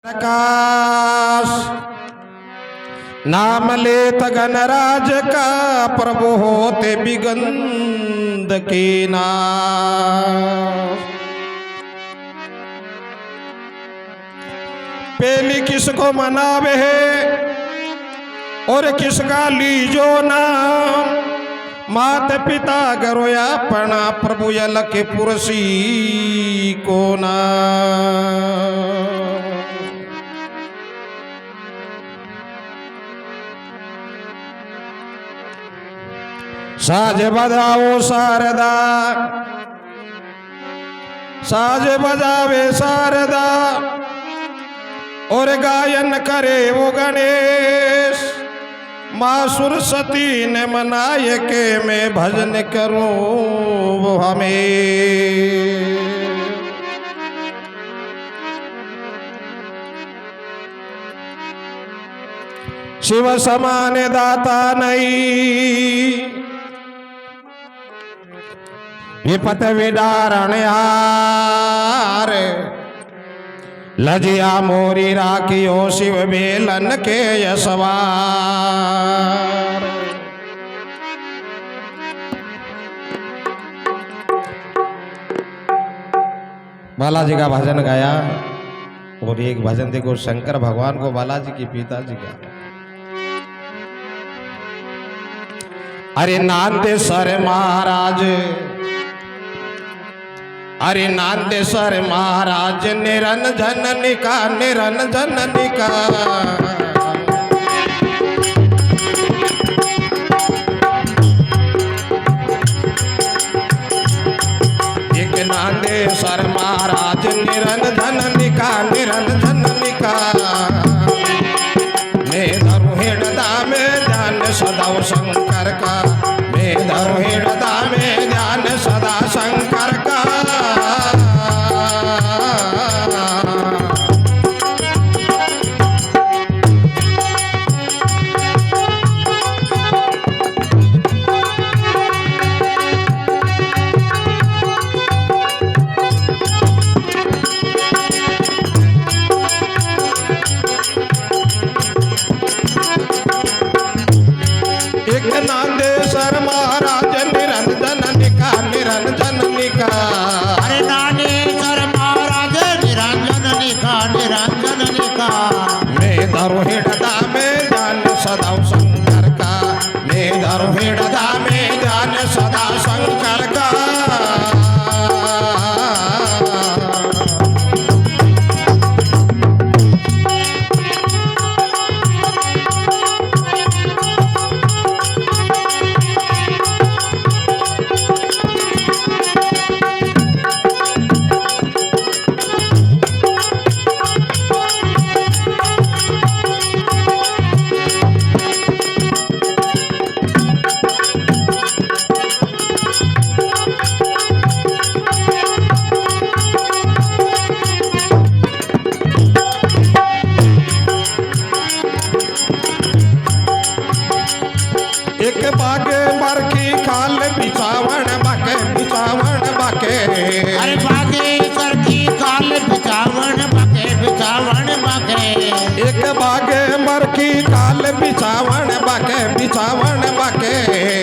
प्रकाश नाम लेत गणराज का प्रभु होते बिगंद के नाम। पेली किसको मनावे है और किसका लीजो नाम। मात पिता गरोया पणा प्रभु यल के पुरसी को नाम। साज बजाओ शारदा साज बजावे शारदा और गायन करे वो गणेश। माँ सरस्वती ने मनाए के मैं भजन करूं वो हमें। शिव समान दाता नहीं विपत विदारण यार। लजिया मोरी राखियो शिव बेलन के यशवार। बालाजी का भजन गाया और एक भजन देखो शंकर भगवान को बालाजी के पिताजी का। अरे नांदेश्वर महाराज अरे नांदेश्वर महाराज निरंजन निका निरंजन निका। एक नांदेश्वर महाराज निरंजन निका निरंजन निका। मैं धरू हृदय में ध्यान सदा शंकर का। मैं धरू हृदय में ध्यान सदा शंकर का। नांदेश्वर महाराज निरंजन निका निरंजन निका। अरे नांदेश्वर महाराज निरंजन निका निरंजन निका। मैं धरू हृदय में ध्यान सदा शंकर का। मैं धरू हृदय में ध्यान सदा शंकर का। एक बागे बरखी खाल बिछावन बाके बिछावन बाके। अरे बागे सरकी काल बिछावन बाके बिछावन बाके। एक बागे बरखी खाल बिछावन बाके बिछावन बाके।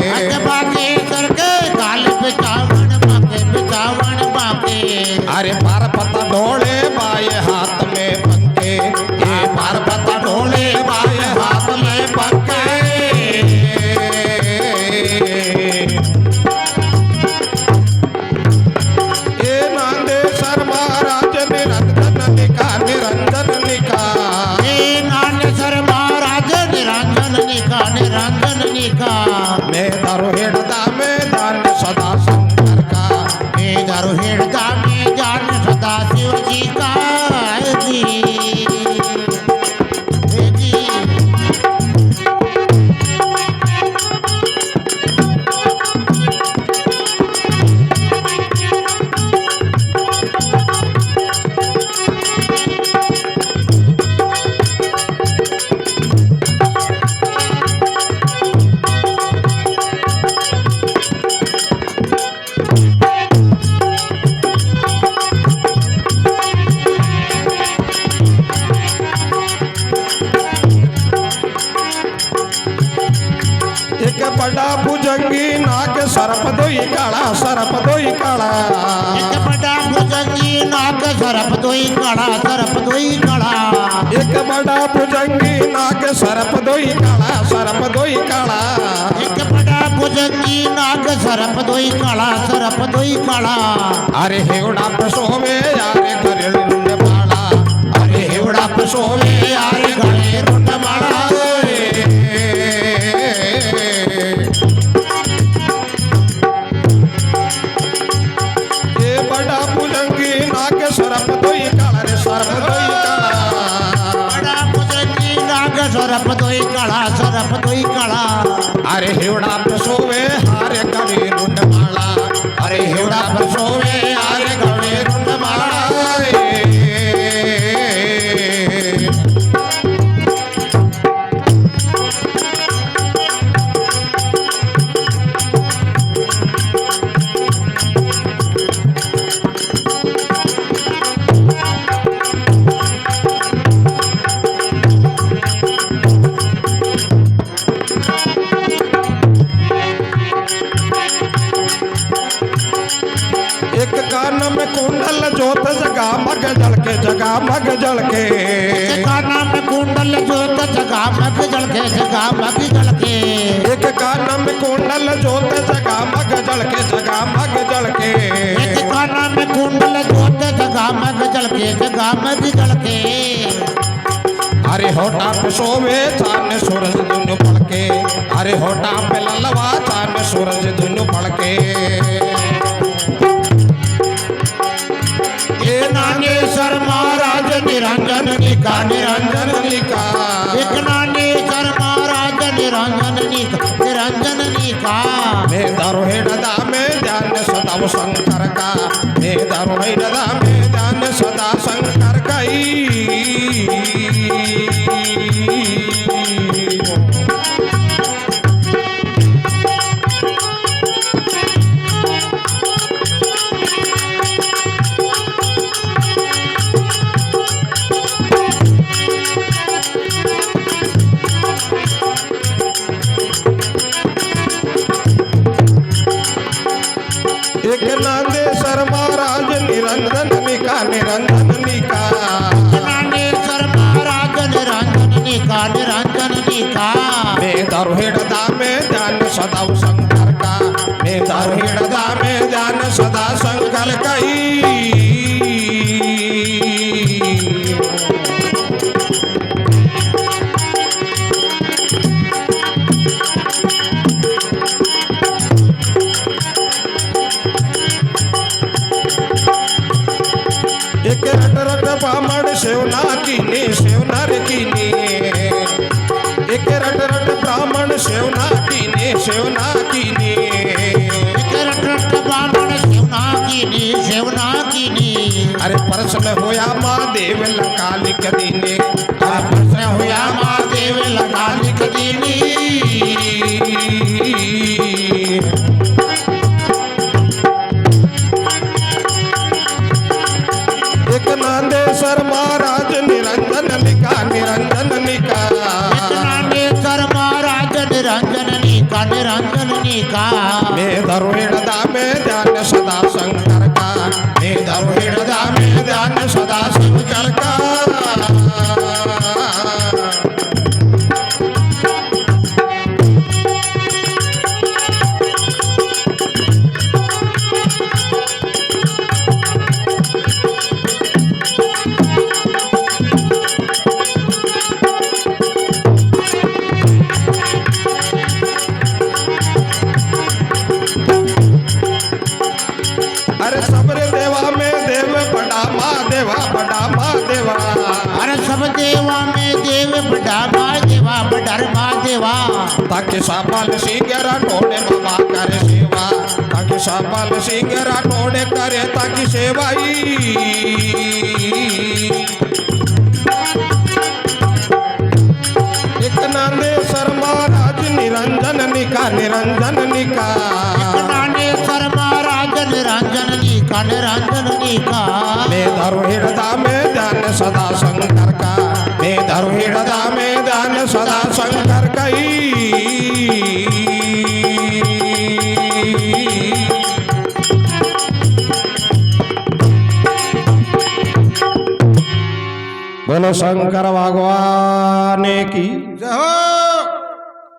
अरे बागे सरके काल बिछावन बाके बिछावन बाके। अरे पार पता ढोले बाए हाथ में पंखे। ये पार पता ढोले बाए हाथ में पंखे। मैं धरू हृदय में ध्यान सदा शंकर का। मैं धरू हृदय में ध्यान सदा शिव जी सरप दोई काला एक बड़ा भुजंगी नाग सरप दोई काला सरप दोई काला एक बड़ा भुजंगी नाग सरप दोई काला सरप दोई काला एक बड़ा भुजंगी नाग सरप दोई काला सरप दोई काला अरे हेवड़ा पसोवे यारे घरे रुंड माला अरे हेवड़ा पसोवे यारे घरे रुंड माला ये बड़ा भुजंगी नाग सरप दोई काला रे सरप दोई काला बड़ा भुजंगी नाग सरप दोई काला सरप दोई काला अरे हेवड़ा पसोवे हारे घरे रुंड माला अरे हेवड़ा पसोवे हारे घरे रुंड माला एक कान में कुंडल जोत जगा मग जलके जगा मग जलके एक काना में कुंडल जोत जगा मग जलके जगा मग जलके एक कान में कुंडल जोत जगा मग जलके जगा मग जलके एक काना में कुंडल जोत जगा मग जलके जगा मग जलके अरे होटा पे सोवे चांद सूरज दुनु पड़के अरे होटा पे ललवा चांद सूरज दुनु पड़के ये नागेश्वर महाराज निरंजन निका निरंजन निका एक नागेश्वर महाराज निरंजन निका निरंजन निका मैं दरोहेडदा में ध्यान सदा शंकर का मैं दरोहेडदा में ध्यान सदा शंकर का एक नांदेश्वर महाराज निरंजन निका निरंजन निका नागेश्वर महाराज निरंजन निका निरंजन निका मैं दरोहेडदा में ध्यान सदा शंकर का मैं दरोहेडदा में ध्यान सदा शंकर का एक रट रट ब्राह्मण सेवना कीनी सेवना रे कीनी एक रट रट ब्राह्मण सेवना कीनी सेवना कीनी एक रट रट ब्राह्मण सेवना कीनी सेवना कीनी अरे परस में होया महादेव लंका लिख दीने अरे परस में होया महादेव लंका लिख दीनी एक नांदेश्वर महाराज निरंजन निका निरंजन निका नागेश्वर महाराज निरंजन निका निरंजन निका मैं दरोहेडदा में ध्यान सदा शंकर का मैं दरोहेडदा में ध्यान सदा शंकर का अरे सबरे देवा में देव बड़ा महादेवा बड़ा महादेवा अरे सब देवा में देव बड़ा महादेवा बड़ा महादेवा ताकि सापाल सिंह राठौड़े बाबा करे सेवा ताकि सापाल सिंह राठौड़े करे ताकि सेवाई एक नांदेश्वर महाराज निरंजन निका निरंजन निका नागेश्वर महाराज निरंजन निका निरंजन निका मैं दरोहेडदा में ध्यान सदा शंकर का मैं दरोहेडदा में ध्यान सदा शंकर का बोलो शंकर भगवान की जय हो